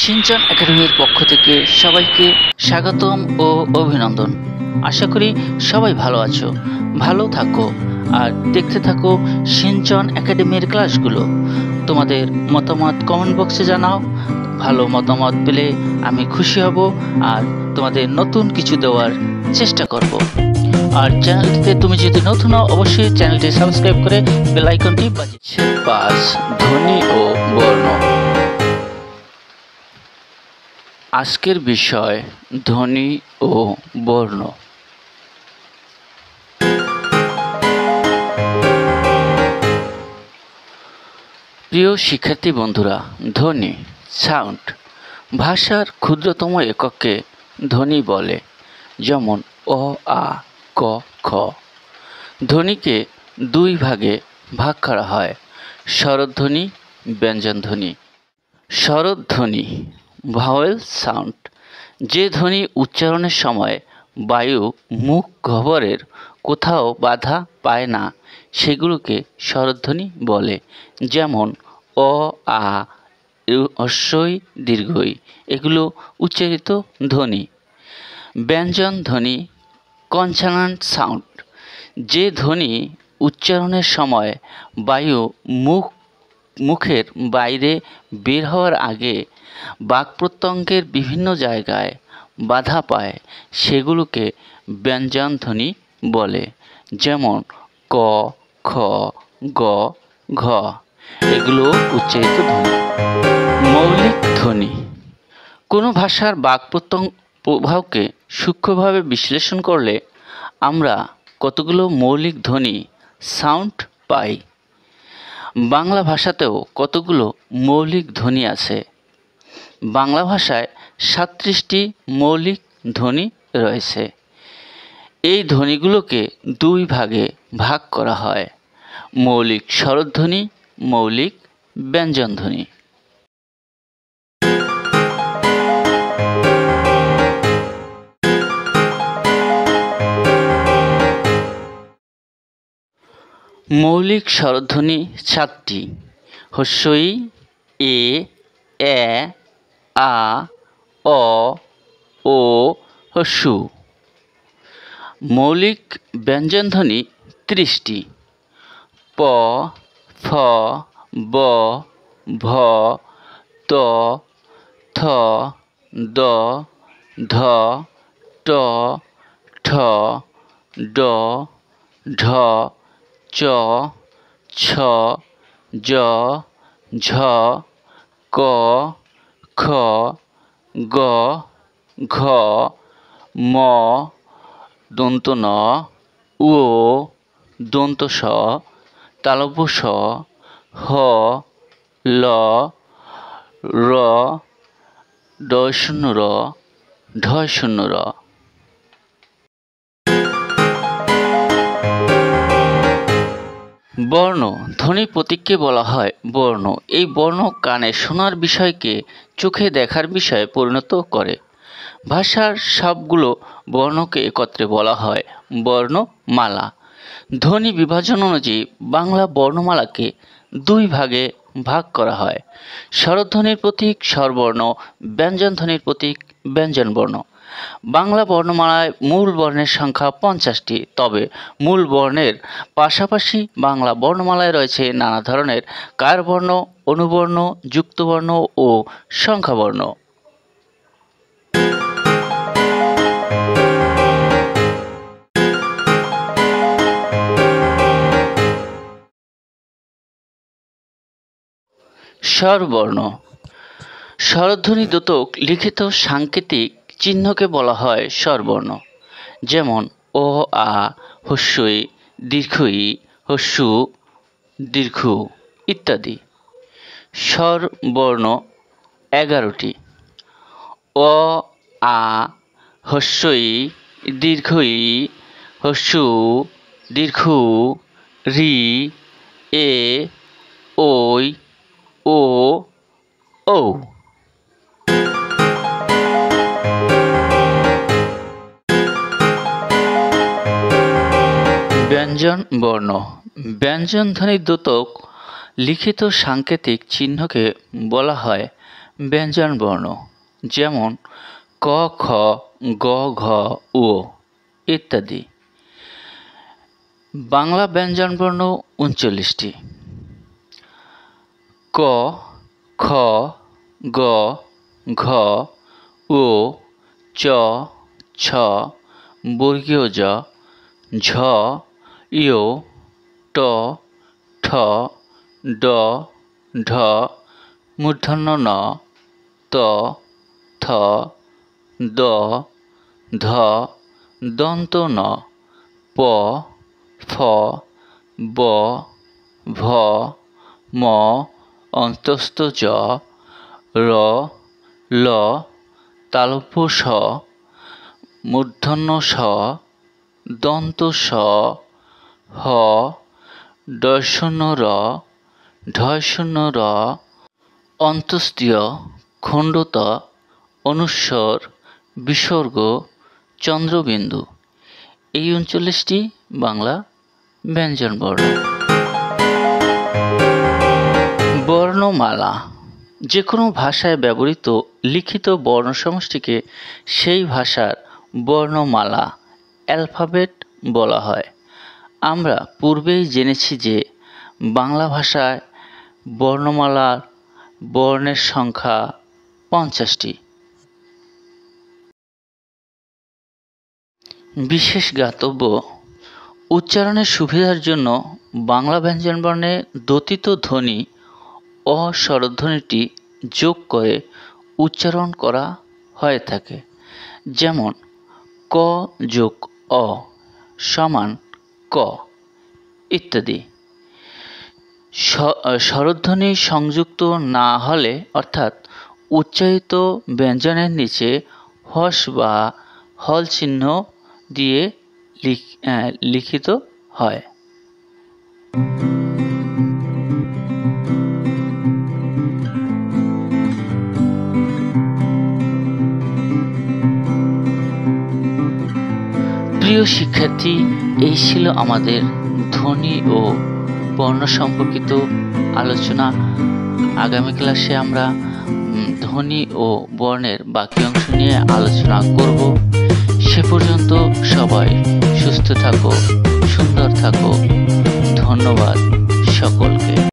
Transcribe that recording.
Shinchan একাডেমির পক্ষ থেকে সবাইকে স্বাগতম ও অভিনন্দন। আশা করি সবাই ভালো আছো, ভালো থাকো আর দেখতে থাকো সিনচান একাডেমির ক্লাসগুলো। তোমাদের মতামত কমেন্ট বক্সে জানাও। ভালো মতামত পেলে আমি খুশি হব আর তোমাদের নতুন কিছু দেওয়ার চেষ্টা করব। আর চ্যানেলটিতে তুমি যদি নতুন হও অবশ্যই চ্যানেলটি সাবস্ক্রাইব করে বেল আইকনটি বাজিয়ে। 5 ধ্বনি ও বর্ণ। আজকের বিষয় ধ্বনি ও বর্ণ। প্রিয় শিক্ষার্থী বন্ধুরা, ধ্বনি সাউন্ড ভাষার ক্ষুদ্রতম এককে ধ্বনি বলে, যেমন অ, আ, ক, খ। ধ্বনিকে দুই ভাগে ভাগ করা হয়: স্বরধ্বনি, ব্যঞ্জনধ্বনি। স্বরধ্বনি ভাওয়েল সাউন্ড, যে ধ্বনি উচ্চারণের সময় বায়ু মুখ গহ্বরের কোথাও বাধা পায় না সেগুলোকে স্বরধ্বনি বলে, যেমন অ, আ, হ্রস্বই, দীর্ঘই, এগুলো উচ্চারিত ধ্বনি। ব্যঞ্জন ধ্বনি কনসোনান্ট সাউন্ড, যে ধ্বনি উচ্চারণের সময় বায়ু মুখের বাইরে বের হওয়ার আগে বাক্প্রত্যঙ্গের বিভিন্ন জায়গায় বাধা পায় সেগুলোকে ব্যঞ্জন ধ্বনি বলে, যেমন ক, খ, গ, ঘ, এগুলো উচ্চারিত ধ্বনি। মৌলিক ধ্বনি কোনো ভাষার বাক্প্রত্যঙ্গ প্রভাবকে সূক্ষ্মভাবে বিশ্লেষণ করলে আমরা কতগুলো মৌলিক ধ্বনি সাউন্ড পাই। বাংলা ভাষাতেও কতগুলো মৌলিক ধ্বনি আছে। বাংলা ভাষায় 37টি মৌলিক ধ্বনি রয়েছে। এই ধ্বনিগুলোকে দুই ভাগে ভাগ করা হয়: মৌলিক স্বরধ্বনি, মৌলিক ব্যঞ্জনধ্বনি। মৌলিক স্বরধ্বনি 7টি: হ্রস্বই, এ, এ, আ, অ, ও, হ্রস্ব। মৌলিক ব্যঞ্জনধ্বনি 30টি: প, ফ, ব, ভ, ত, থ, দ, ধ, ট, ঠ, ড, ঢ, চ, ছ, জ, ঝ, ক, খ, গ, ঘ, ম, দন্ত ন, ও, দন্ত স, তালব্য শ, হ, ল, র, ড-শূন্য র, ঢ-শূন্য র। বর্ণ ধ্বনি প্রতীককে বলা হয় বর্ণ। এই বর্ণ কানে শোনার বিষয়কে চোখে দেখার বিষয়ে পরিণত করে। ভাষার সবগুলো বর্ণকে একত্রে বলা হয় বর্ণমালা। ধ্বনি বিভাজন অনুযায়ী বাংলা বর্ণমালাকে দুই ভাগে ভাগ করা হয়: স্বরধ্বনির প্রতীক স্বরবর্ণ, ব্যঞ্জনধ্বনির প্রতীক ব্যঞ্জনবর্ণ। বাংলা বর্ণমালায় মূল বর্ণের সংখ্যা 50টি, তবে মূল বর্ণের পাশাপাশি বাংলা বর্ণমালায় রয়েছে নানা ধরনের কায়রবর্ণ, অনুবর্ণ, যুক্তবর্ণ ও সংখ্যাবর্ণ। স্বরবর্ণ স্বরধ্বনি দ্যোতক লিখিত সাংকেতিক চিহ্নকে বলা হয় স্বরবর্ণ, যেমন অ, আ, হ্রস্বই, দীর্ঘই, হ্রস্ব, দীর্ঘ ইত্যাদি। স্বরবর্ণ 11টি: অ, আ, হ্রস্বই, দীর্ঘই, হ্রস্ব, দীর্ঘ, রি, এ, ওই, ও, ও। ব্যঞ্জন বর্ণ ব্যঞ্জনধ্বনির দ্যোতক লিখিত সাংকেতিক চিহ্নকে বলা হয় ব্যঞ্জন বর্ণ, যেমন ক, খ, গ, ঘ, ও ইত্যাদি। বাংলা ব্যঞ্জনবর্ণ 39টি। ক, খ, গ, ঘ, ও, চ, ছ, বর্গীয় জ, ঝ, ইয়, ট, ঠ, ড, ঢ, মূর্ধন্য ন, ত, থ, দ, ধ, দন্ত ন, প, ফ, ব, ভ, ম, অন্তস্থ জ, র, ল, তালব্য স, মূর্ধন্য স, দন্ত স, হ, ঢ র, ঢ র, অন্তস্তীয়, খণ্ডত, অনুস্বর, বিসর্গ, চন্দ্রবিন্দু। এই 39টি বাংলা ব্যঞ্জনবর্ণ। বর্ণমালা যে কোনো ভাষায় ব্যবহৃত লিখিত বর্ণসমষ্টিকে সেই ভাষার বর্ণমালা অ্যালফাবেট বলা হয়। আমরা পূর্বেই জেনেছি যে বাংলা ভাষায় বর্ণমালার বর্ণের সংখ্যা 50টি। বিশেষ জ্ঞাতব্য, উচ্চারণের সুবিধার জন্য বাংলা ব্যঞ্জনবর্ণে দোতিত ধ্বনি অ স্বরধ্বনিটি যোগ করে উচ্চারণ করা হয়ে থাকে, যেমন ক যোগ অ সমান ক ইত্যাদি। স্বরধ্বনি সংযুক্ত না হলে অর্থাৎ উচ্চারিত ব্যঞ্জনের নিচে হস বা হল চিহ্ন দিয়ে লিখিত হয়। প্রিয় শিক্ষার্থী, এই ছিল আমাদের ধ্বনি ও বর্ণ সম্পর্কিত আলোচনা। আগামী ক্লাসে আমরা ধ্বনি ও বর্ণের বাকি অংশ নিয়ে আলোচনা করব। সে পর্যন্ত সবাই সুস্থ থাকো, সুন্দর থাকো। ধন্যবাদ সকলকে।